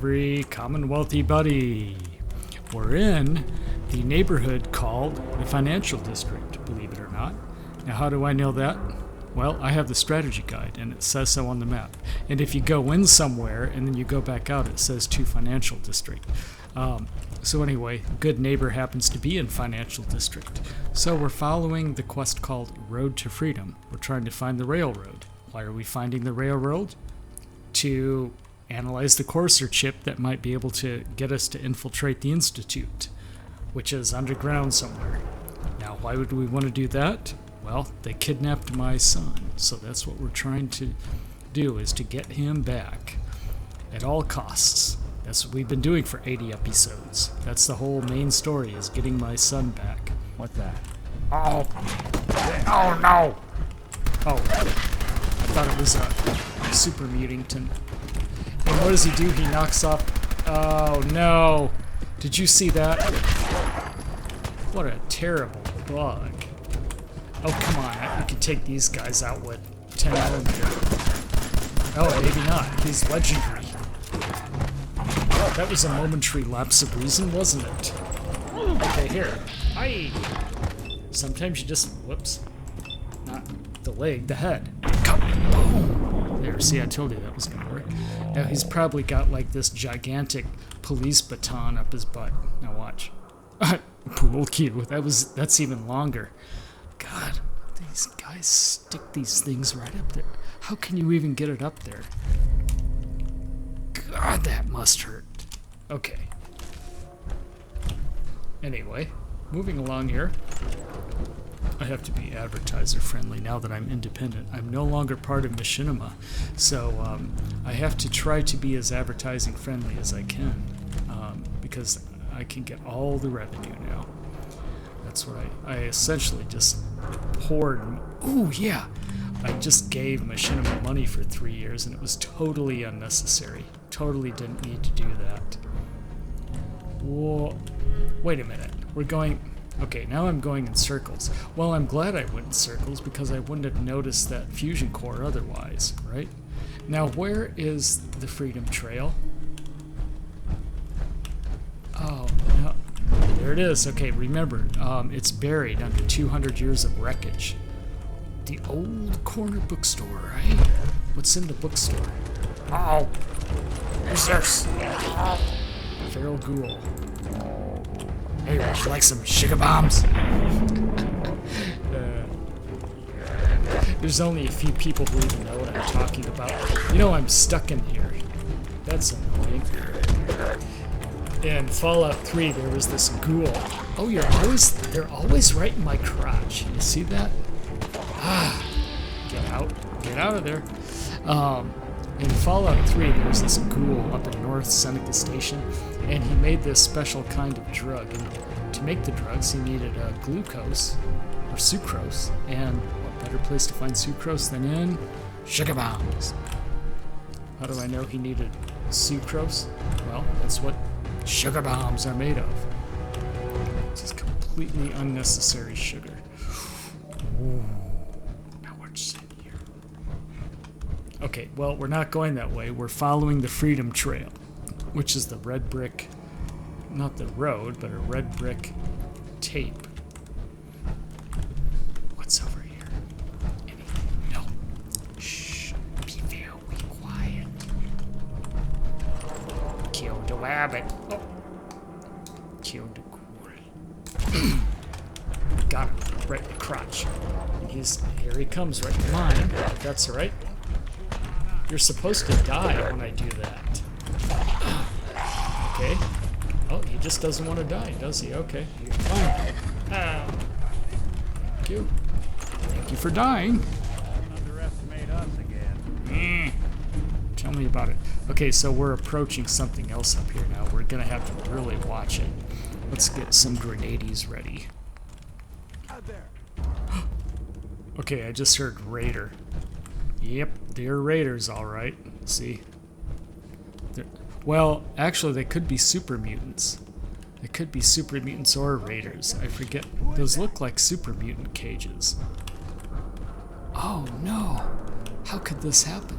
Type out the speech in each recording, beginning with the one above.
every Commonwealthy buddy. We're in the neighborhood called the Financial District, believe it or not. Now, how do I know that? Well, I have the strategy guide, and it says so on the map. And if you go in somewhere and then you go back out, it says to Financial District. So anyway, good neighbor happens to be in Financial District. So we're following the quest called Road to Freedom. We're trying to find the railroad. Why are we finding the railroad? To analyze the courser chip that might be able to get us to infiltrate the Institute, which is underground somewhere. Now, why would we want to do that? Well, they kidnapped my son, so that's what we're trying to do, is to get him back at all costs. That's what we've been doing for 80 episodes. That's the whole main story, is getting my son back. What's that? Oh! Oh no! Oh, I thought it was a super mutant. And what does he do? He knocks off... Oh no! Did you see that? What a terrible bug. Oh, come on. We could take these guys out with 10mm. Oh, maybe not. He's legendary. That was a momentary lapse of reason, wasn't it? Okay, here. Hi! Sometimes you just... Whoops. Not the leg, the head. Come! Boom! There, see, I told you that was gonna work. Now, he's probably got, like, this gigantic police baton up his butt. Now, watch. Pool cue. That's even longer. God, these guys stick these things right up there. How can you even get it up there? God, that must hurt. Okay. Anyway, moving along here. I have to be advertiser friendly now that I'm independent. I'm no longer part of Machinima, so I have to try to be as advertising friendly as I can, because I can get all the revenue now. That's what I essentially just poured. Ooh, yeah! I just gave Machinima money for 3 years, and it was totally unnecessary. Totally didn't need to do that. Whoa. Wait a minute. We're going... Okay, now I'm going in circles. Well, I'm glad I went in circles, because I wouldn't have noticed that fusion core otherwise, right? Now, where is the Freedom Trail? Oh, no. There it is. Okay, remember, it's buried under 200 years of wreckage. The old corner bookstore, right? What's in the bookstore? Oh! Who's this? Feral Ghoul. Hey, would you like some sugar bombs? There's only a few people who even know what I'm talking about. You know, I'm stuck in here. That's annoying. In Fallout 3, there was this ghoul. Oh, they're always right in my crotch. You see that? Ah, get out of there. In Fallout 3, there was this ghoul up in North Seneca Station, and he made this special kind of drug. And to make the drugs, he needed glucose, or sucrose, and what better place to find sucrose than in sugar bombs? How do I know he needed sucrose? Well, that's what sugar bombs are made of. This is completely unnecessary sugar. Ooh. Now what's in here? Okay, well, we're not going that way. We're following the Freedom Trail, which is the red brick, not the road, but a red brick tape. What's over here? Anything? No. Shh. Be very quiet. Kill the rabbit. Oh. Kill the ghoul. Got him. Right in the crotch. Here he comes, right in line. That's all right. You're supposed to die when I do that. Okay. Oh, he just doesn't want to die, does he? Okay. Fine. Thank you. Thank you for dying. Underestimate us again. Tell me about it. Okay, so we're approaching something else up here now. We're gonna have to really watch it. Let's get some grenades ready. Out there. Okay, I just heard Raider. Yep, they're Raiders, all right. See? Well, actually, they could be super mutants. They could be super mutants or Raiders. I forget. Those look like super mutant cages. Oh, no. How could this happen?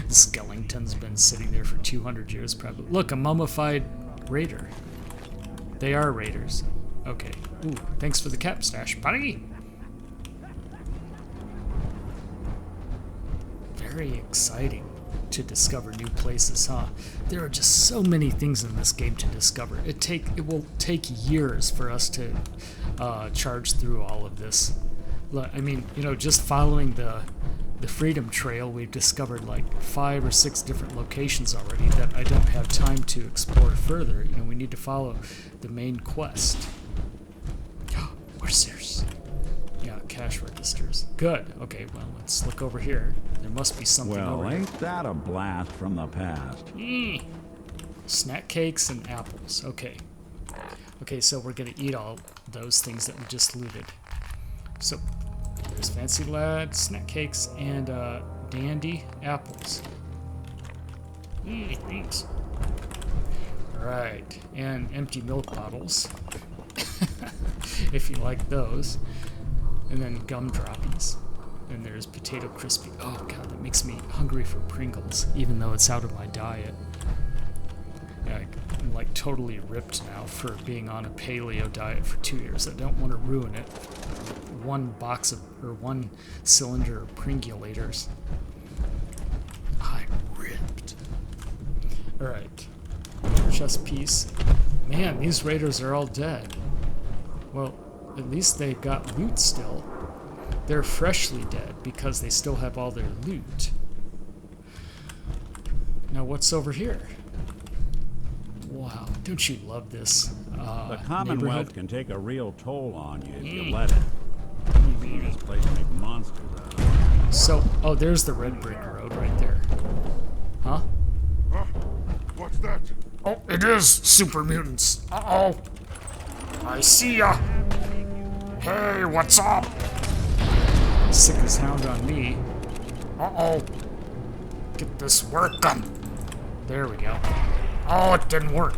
Skellington's been sitting there for 200 years, probably. Look, a mummified raider. They are raiders. Okay. Ooh, thanks for the cap stash, buddy. Very exciting to discover new places, huh? There are just so many things in this game to discover. It will take years for us to charge through all of this. I mean, you know, just following the Freedom Trail, we've discovered like 5 or 6 different locations already that I don't have time to explore further. You know, we need to follow the main quest. Where's theirs? Yeah, cash registers. Good. Okay, well, let's look over here. There must be something over here. Well, ain't that a blast from the past? Snack cakes and apples. Okay. Okay, so we're gonna eat all those things that we just looted. So, there's Fancy Lad, snack cakes, and dandy apples. Thanks. Alright, and empty milk bottles. If you like those. And then gumdrops. And there's potato crispy. Oh god, that makes me hungry for Pringles, even though it's out of my diet. Yeah, I'm like totally ripped now for being on a paleo diet for 2 years. I don't want to ruin it. One cylinder of Pringulators. I'm ripped. Alright. Chest piece. Man, these raiders are all dead. Well, at least they've got loot still. They're freshly dead because they still have all their loot. Now what's over here? Wow, don't you love this The Commonwealth neighborhood? can take a real toll on you if you let it. This place make monsters out of it. So, oh, there's the red brick road right there. Huh? Huh? What's that? Oh, it is super mutants. Uh-oh. I see ya. Hey, what's up? Sick as hound on me. Uh-oh. Get this working. There we go. Oh, it didn't work.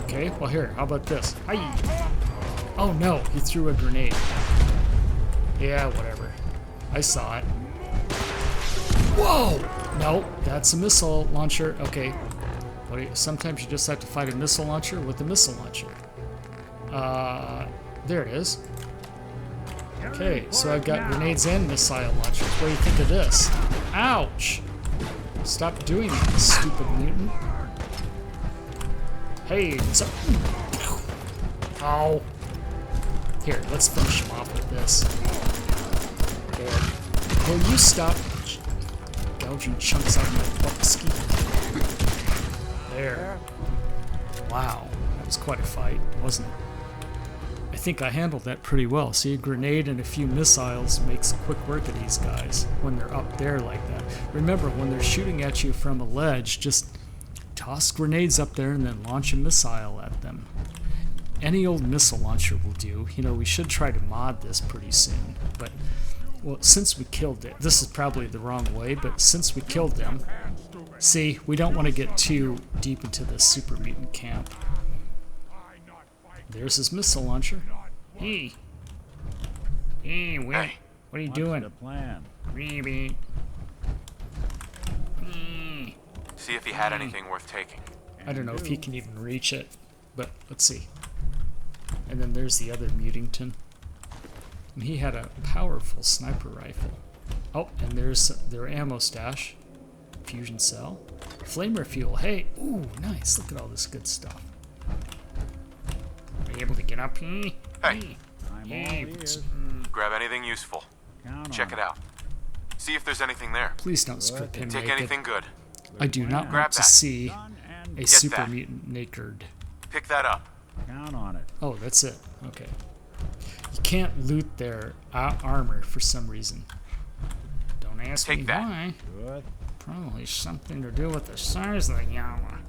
Okay, well here, how about this? Hi. Oh no, he threw a grenade. Yeah, whatever. I saw it. Whoa! No, that's a missile launcher. Okay. Sometimes you just have to fight a missile launcher with a missile launcher. There it is. Okay, so I've got grenades and missile launchers. What do you think of this? Ouch! Stop doing that, stupid mutant. Hey, what's up? Ow. Here, let's finish him off with this. There. Will you stop gouging chunks out of my bucksky? There. Wow, that was quite a fight, wasn't it? I think I handled that pretty well. See, a grenade and a few missiles makes quick work of these guys when they're up there like that. Remember, when they're shooting at you from a ledge, just toss grenades up there and then launch a missile at them. Any old missile launcher will do. You know, we should try to mod this pretty soon. But, well, since we killed it, this is probably the wrong way, but since we killed them, see, we don't want to get too deep into the super mutant camp. There's his missile launcher. Hey. Hey, what are you doing? What's the plan? Maybe. See if he had anything worth taking. I don't know if he can even reach it, but let's see. And then there's the other Mutington. And he had a powerful sniper rifle. Oh, and there's their ammo stash. Fusion cell. Flamer fuel. Hey, ooh, nice. Look at all this good stuff. Are you able to get up here? Hey. I'm all ears. Grab anything useful. Count Check on it out. See if there's anything there. Please don't strip him Take naked. anything good. I do not Grab want to that. see Done and a super that. mutant naked. Pick that up. count on it. Oh, that's it. Okay. You can't loot their armor for some reason. Don't ask Take me that. why. Good. Probably something to do with the size of the armor.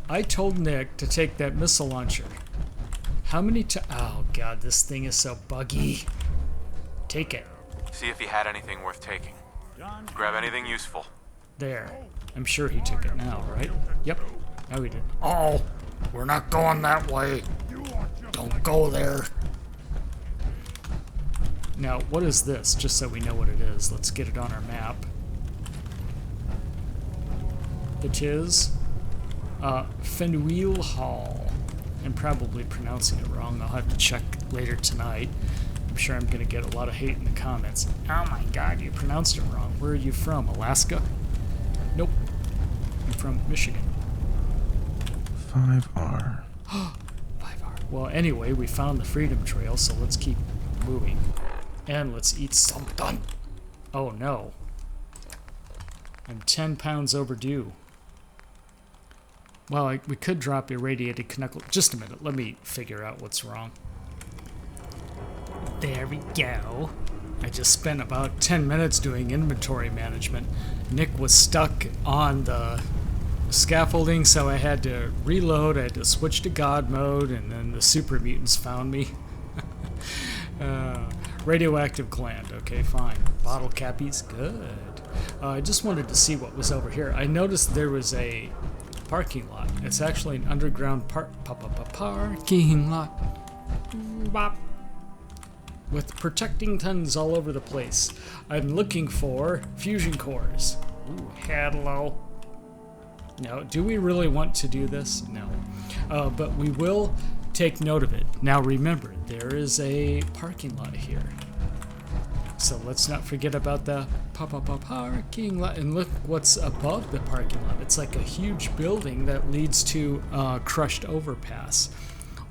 I told Nick to take that missile launcher. How many oh god, this thing is so buggy. Take it. See if he had anything worth taking. Done. Grab anything useful. There. I'm sure he took it now, right? Yep. No, he did. Oh, we're not going that way. Don't go there. Now, what is this? Just so we know what it is. Let's get it on our map. It is Faneuil Hall. I'm probably pronouncing it wrong. I'll have to check later tonight. I'm sure I'm going to get a lot of hate in the comments. Oh my god, you pronounced it wrong. Where are you from? Alaska? Nope. I'm from Michigan. 5R. 5R. Well, anyway, we found the Freedom Trail, so let's keep moving. And let's eat something. Oh no. I'm 10 pounds overdue. Well, we could drop irradiated knuckle. Just a minute. Let me figure out what's wrong. There we go. I just spent about 10 minutes doing inventory management. Nick was stuck on the scaffolding, so I had to reload. I had to switch to God mode, and then the super mutants found me. Radioactive gland. Okay, fine. Bottle cappies. Good. I just wanted to see what was over here. I noticed there was a parking lot. It's actually an underground parking lot. Bop. With protecting tons all over the place. I'm looking for fusion cores. Ooh, hello. Now, do we really want to do this? No. But we will take note of it. Now remember, there is a parking lot here. So let's not forget about the parking lot. And look what's above the parking lot. It's like a huge building that leads to a crushed overpass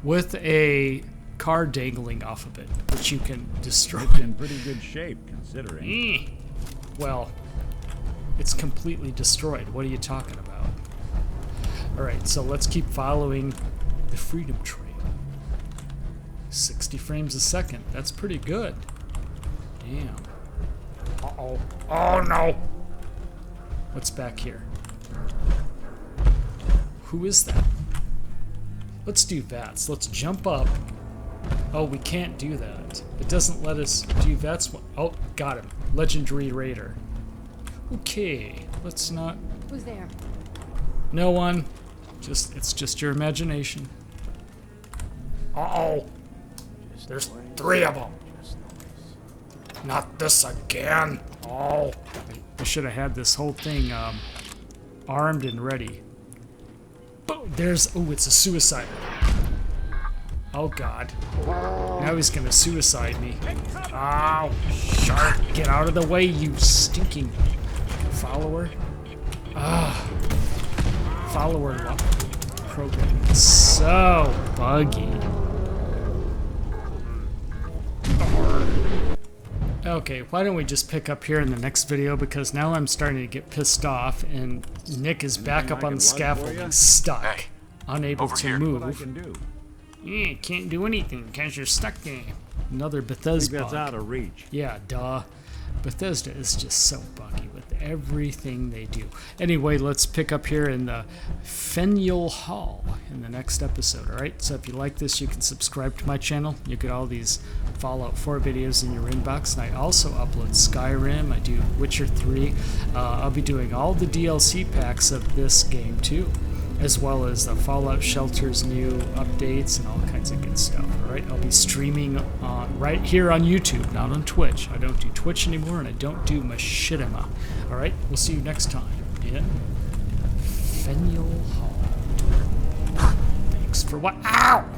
with a car dangling off of it, which you can destroy. It's in pretty good shape, considering. Well, it's completely destroyed. What are you talking about? Alright, so let's keep following the Freedom Trail. 60 frames a second. That's pretty good. Damn. Uh-oh. Oh, no! What's back here? Who is that? Let's do VATS. Let's jump up. Oh, we can't do that. It doesn't let us do VATS. Oh, got him. Legendary Raider. Okay, let's not... Who's there? No one. It's just your imagination. Uh-oh. There's 3 of them. Not this again. Oh. I should have had this whole thing armed and ready. Boom. There's... Oh, it's a suicide. Oh, God. Now he's gonna suicide me. Ow. Shark. Get out of the way, you stinking follower. Ah. Follower program. It's so buggy. Okay, why don't we just pick up here in the next video, because now I'm starting to get pissed off and Nick is back up on the scaffolding, stuck, Hey, unable over to here. What I move. can do. Yeah, can't do anything because you're stuck there. Another I think Bethesda that's bug. out of reach. Yeah, duh. Bethesda is just so buggy with everything they do. Anyway, let's pick up here in the Faneuil Hall in the next episode, alright? So if you like this, you can subscribe to my channel. You get all these Fallout 4 videos in your inbox, and I also upload Skyrim, I do Witcher 3. I'll be doing all the DLC packs of this game too, as well as the Fallout Shelter's new updates and all kinds of good stuff. Alright, I'll be streaming right here on YouTube, not on Twitch. I don't do Twitch anymore, and I don't do Machinima. Alright, we'll see you next time in Faneuil Hall. Thanks for what? Ow!